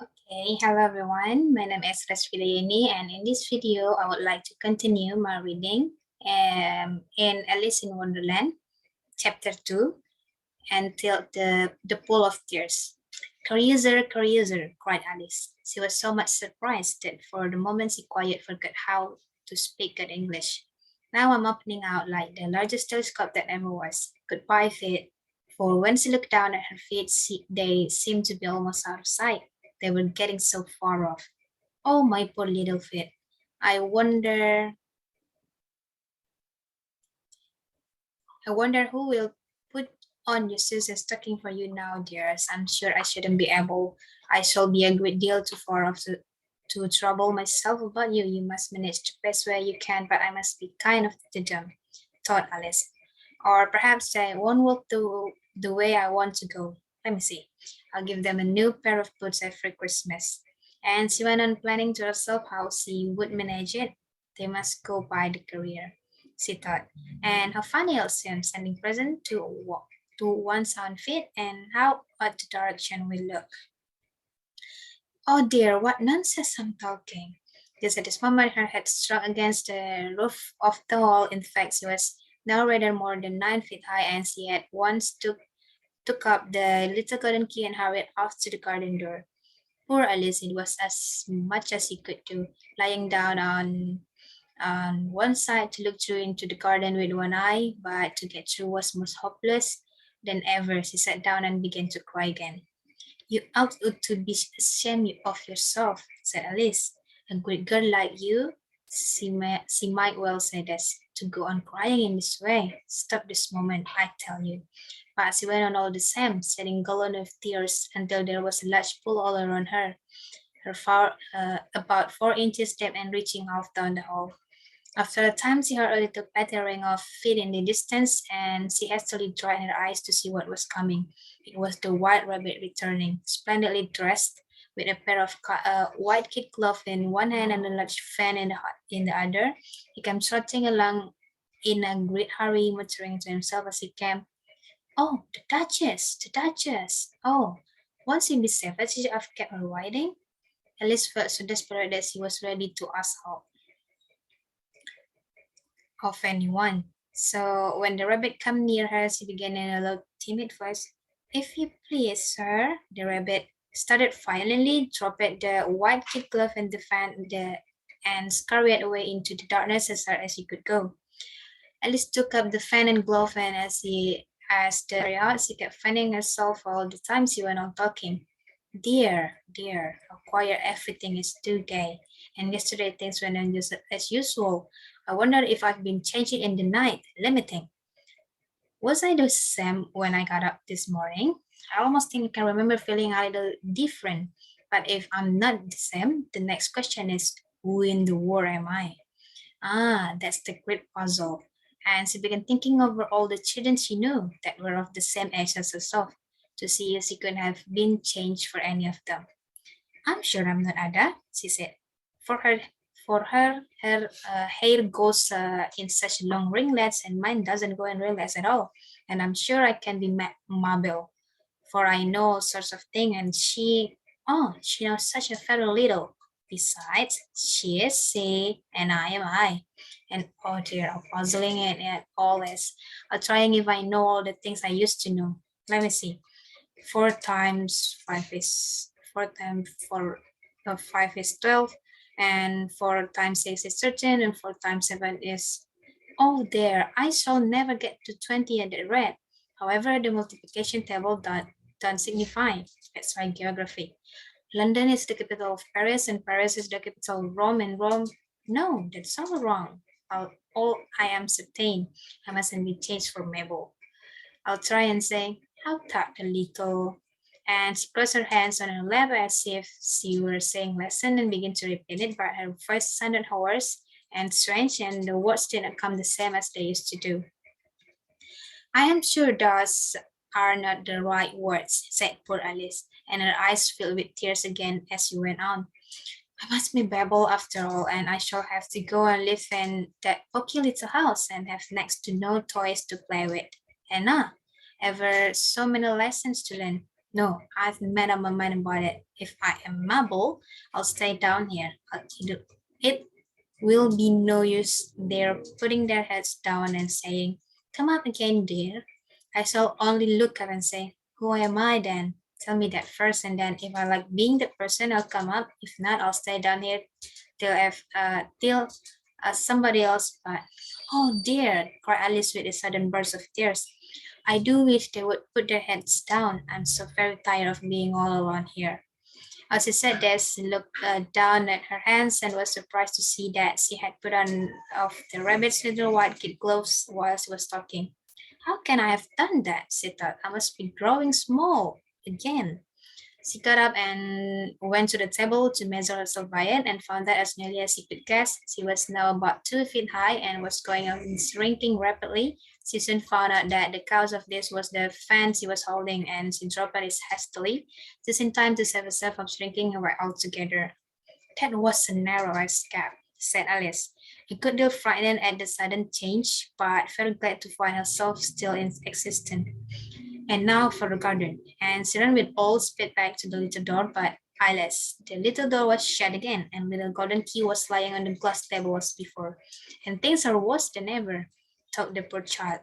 Okay, hello everyone. My name is Resvilayani, and in this video, I would like to continue my reading in Alice in Wonderland, Chapter 2, until the Pool of Tears. Caruser, cried Alice. She was so much surprised that for the moment she quite forgot how to speak good English. Now I'm opening out like the largest telescope that ever was. Goodbye, feet. For when she looked down at her feet, they seemed to be almost out of sight. They were getting so far off. Oh, my poor little feet. I wonder I wonder who will put on your shoes and stocking for you now, dears. I'm sure I shouldn't be able. I shall be a great deal too far off to trouble myself about you. You must manage the best way you can, but I must be kind of to them, thought Alice. Or perhaps they won't walk the way I want to go. Let me see. I'll give them a new pair of boots every Christmas. And she went on planning to herself how she would manage it. They must go by the career, she thought, and how funny it'll seem sending present to one's own feet, and how odd the direction will look. Oh dear, what nonsense I'm talking. Just at this moment, her head struck against the roof of the hall. In fact, she was now rather more than 9 feet high, and she at once took up the little golden key and hurried off to the garden door. Poor Alice, it was as much as he could do, lying down on one side to look through into the garden with one eye, but to get through was most hopeless than ever. She sat down and began to cry again. You ought to be ashamed of yourself, said Alice. A great girl like you, she might well say this, to go on crying in this way. Stop this moment, I tell you. But she went on all the same, shedding gallons of tears until there was a large pool all around her, about 4 inches deep and reaching off down the hall. After a time, she heard a little pattering of feet in the distance, and she hastily dried her eyes to see what was coming. It was the white rabbit returning, splendidly dressed, with a pair of white kid gloves in one hand and a large fan in the other. He came trotting along in a great hurry, muttering to himself as he came, "Oh, the Duchess, the Duchess! Oh, won't she be safe as I've kept her riding?" Alice felt so desperate that she was ready to ask help of anyone. So when the rabbit came near her, she began in a low, timid voice, "If you please, sir." The rabbit started violently, dropped the white kid glove and the fan, and scurried away into the darkness as hard as he could go. Alice took up the fan and glove, and as the out, she kept fanning herself all the time she went on talking. Dear, how quiet everything is today. And yesterday things went on just as usual. I wonder if I've been changing in the night. Let me think. Was I the same when I got up this morning? I almost think I can remember feeling a little different. But if I'm not the same, the next question is, who in the world am I? Ah, that's the great puzzle. And she began thinking over all the children she knew that were of the same age as herself, to see if she could have been changed for any of them. "I'm sure I'm not Ada," she said. For her, her hair goes in such long ringlets, and mine doesn't go in ringlets at all. And I'm sure I can be Mabel, for I know all sorts of things, and she knows such a very little. Besides, she is she, and I am I. And oh dear, how puzzling it all is. I'm trying if I know all the things I used to know. Let me see. 4 times 5 is 12, and 4 times 6 is 13, and 4 times 7 is, oh there, I shall never get to 20 at the rate. However, the multiplication table don't signify. That's my geography. London is the capital of Paris, and Paris is the capital of Rome, and Rome, no, that's all wrong. All I am certain, I mustn't be changed for Mabel. I'll try and say, how talk a little. And she closed her hands on her lap as if she were saying lesson and began to repeat it, but her voice sounded hoarse and strange, and the words didn't come the same as they used to do. I am sure those are not the right words, said poor Alice, and her eyes filled with tears again as she went on. I must be Babel after all, and I shall have to go and live in that poky little house and have next to no toys to play with. And ever so many lessons to learn. No, I've made up my mind about it. If I am able, I'll stay down here. It will be no use their putting their heads down and saying, "Come up again, dear." I shall only look up and say, "Who am I then? Tell me that first, and then if I like being the person, I'll come up. If not, I'll stay down here till somebody else." But oh dear, cried Alice with a sudden burst of tears. I do wish they would put their heads down. I'm so very tired of being all alone here. As she said this, she looked down at her hands and was surprised to see that she had put on of the rabbit's little white kid gloves while she was talking. How can I have done that? She thought. I must be growing small again. She got up and went to the table to measure herself by it and found that as nearly as she could guess, she was now about 2 feet high and was going on shrinking rapidly. She soon found out that the cause of this was the fan she was holding and she dropped it hastily, just in time to save herself from shrinking away altogether. That was a narrow escape, said Alice, a good deal frightened at the sudden change, but very glad to find herself still in existence. And now for the garden. And she ran with all speed back to the little door, but alas, the little door was shut again, and little golden key was lying on the glass table as before. And things are worse than ever, thought the poor child.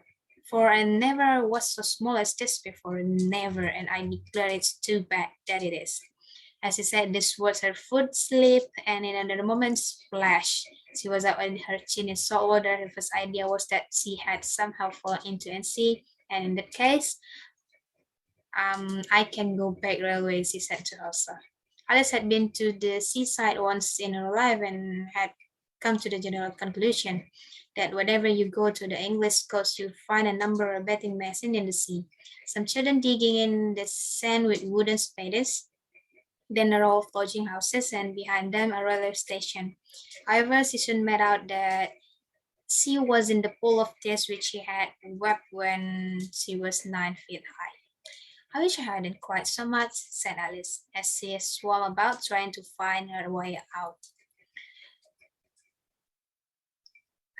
For I never was so small as this before, never, and I declare it's too bad that it is. As she said these words, her foot slipped, and in another moment, splash! She was out and her chin in salt water. Her first idea was that she had somehow fallen into the sea, and in that case, I can go back railways, she said to herself. Alice had been to the seaside once in her life and had come to the general conclusion that whenever you go to the English coast, you'll find a number of bathing machines in the sea. Some children digging in the sand with wooden spades, then a row of lodging houses, and behind them a railway station. However, she soon made out that she was in the pool of tears which she had wept when she was 9 feet high. I wish I hadn't cried so much, said Alice, as she swam about trying to find her way out.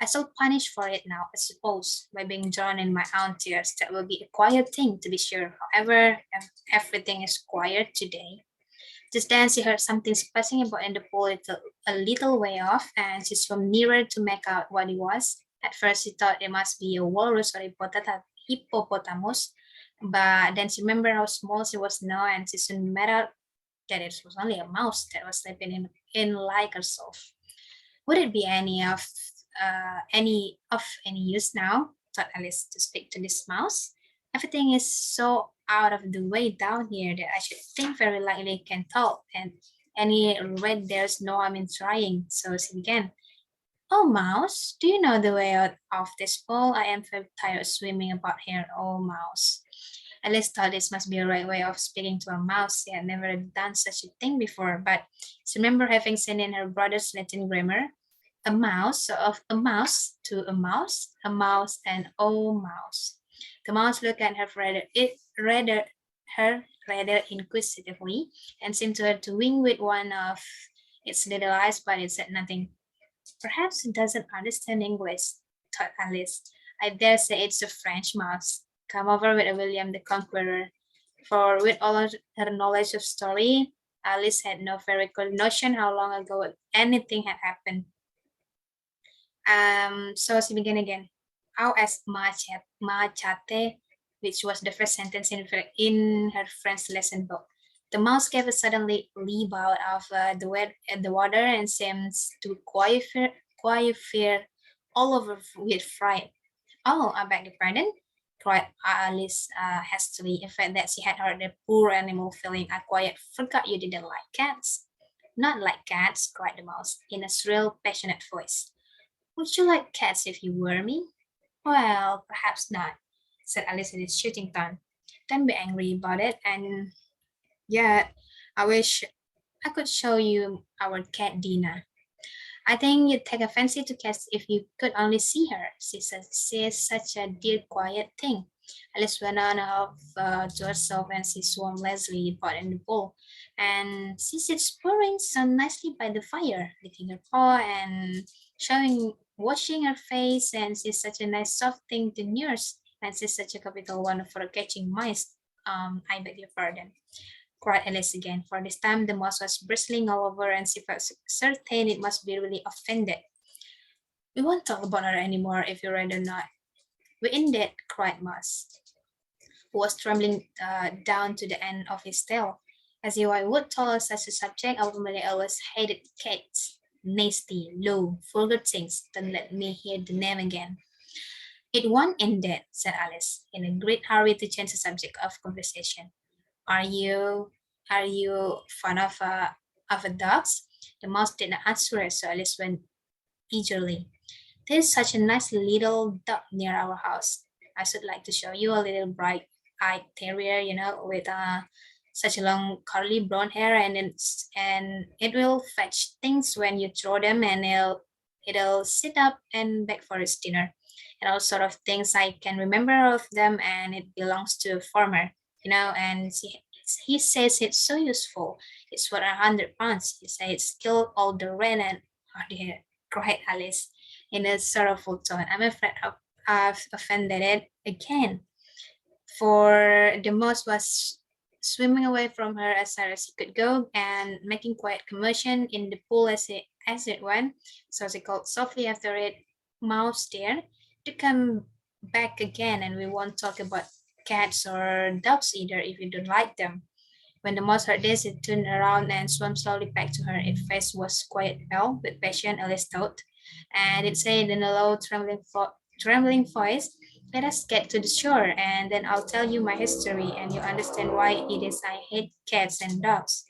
I shall punish for it now, I suppose, by being drowned in my own tears. That will be a quiet thing, to be sure. However, everything is quiet today. Just then she heard something splashing about in the pool a little way off, and she swam nearer to make out what it was. At first she thought it must be a walrus or a hippopotamus, but then she remembered how small she was now, and she soon made out that it was only a mouse that was sleeping in like herself. Would it be any use now? Thought Alice to speak to this mouse. Everything is so out of the way down here that I should think very likely it can talk, and any red there's no harm in trying. So she began. Oh, mouse, do you know the way out of this pool? I am very tired of swimming about here. Oh, mouse. Alice thought this must be a right way of speaking to a mouse. She had never done such a thing before, but she remembered having seen in her brother's Latin grammar a mouse, so of a mouse to a mouse, and oh, mouse. The mouse looked at her rather inquisitively, and seemed to her to wink with one of its little eyes, but it said nothing. Perhaps it doesn't understand English, thought Alice. I dare say it's a French mouse, come over with a William the Conqueror. For with all her knowledge of story, Alice had no very good notion how long ago anything had happened. So she began again. How as machate, which was the first sentence in her French lesson book. The mouse gave a suddenly leap out of the water and seems to quiet fear all over with fright. Oh, I beg your pardon, cried Alice hastily, in fact that she had heard the poor animal feeling. I quite forgot you didn't like cats. Not like cats, cried the mouse, in a shrill, passionate voice. Would you like cats if you were me? Well, perhaps not, said Alice in a shooting tone. Don't be angry about it, and yet I wish I could show you our cat Dina. I think you'd take a fancy to cats if you could only see her. She says she is such a dear quiet thing. Alice went on off to herself and she swam lazily about in the pool. And she sits purring so nicely by the fire, licking her paw and washing her face. And she's such a nice soft thing to nurse. And she's such a capital one for catching mice. I beg your pardon, cried Alice again, for this time the mouse was bristling all over and she felt certain it must be really offended. We won't talk about her anymore if you'd rather not. We indeed, cried Mouse, who was trembling down to the end of his tail. As if I would tolerate such a subject, our family always hated cats. Nasty, low, vulgar things. Don't let me hear the name again. It won't end that, said Alice, in a great hurry to change the subject of conversation. Are you are you fond of a dogs? The mouse did not answer, so Alice went eagerly. There's such a nice little dog near our house. I should like to show you a little bright-eyed terrier, with such a long curly brown hair, and it will fetch things when you throw them, and it'll sit up and beg for its dinner, and all sort of things. I can remember of them, and it belongs to a farmer, and he says it's so useful. It's worth £100. He says it's killed all the rain and oh dear, cried Alice in a sorrowful tone. I'm afraid I've offended it again. For the mouse was swimming away from her as far as he could go and making quiet commotion in the pool as it went. So she called softly after it, Mouse dear, to come back again, and we won't talk about cats or dogs either if you don't like them. When the mouse heard this, it turned around and swam slowly back to her. Its face was quite pale with passion, Alice thought, and it said in a low, trembling voice, "Let us get to the shore, and then I'll tell you my history, and you'll understand why it is I hate cats and dogs."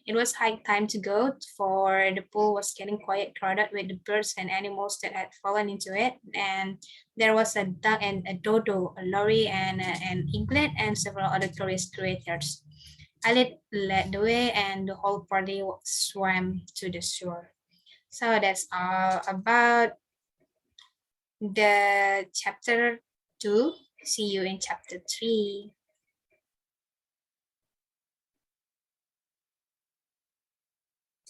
It was high time to go, for the pool was getting quite crowded with the birds and animals that had fallen into it, and there was a duck and a dodo, a lorry and an eaglet, and several other tourist creatures. Alit led the way, and the whole party swam to the shore. So that's all about the chapter 2. See you in chapter 3.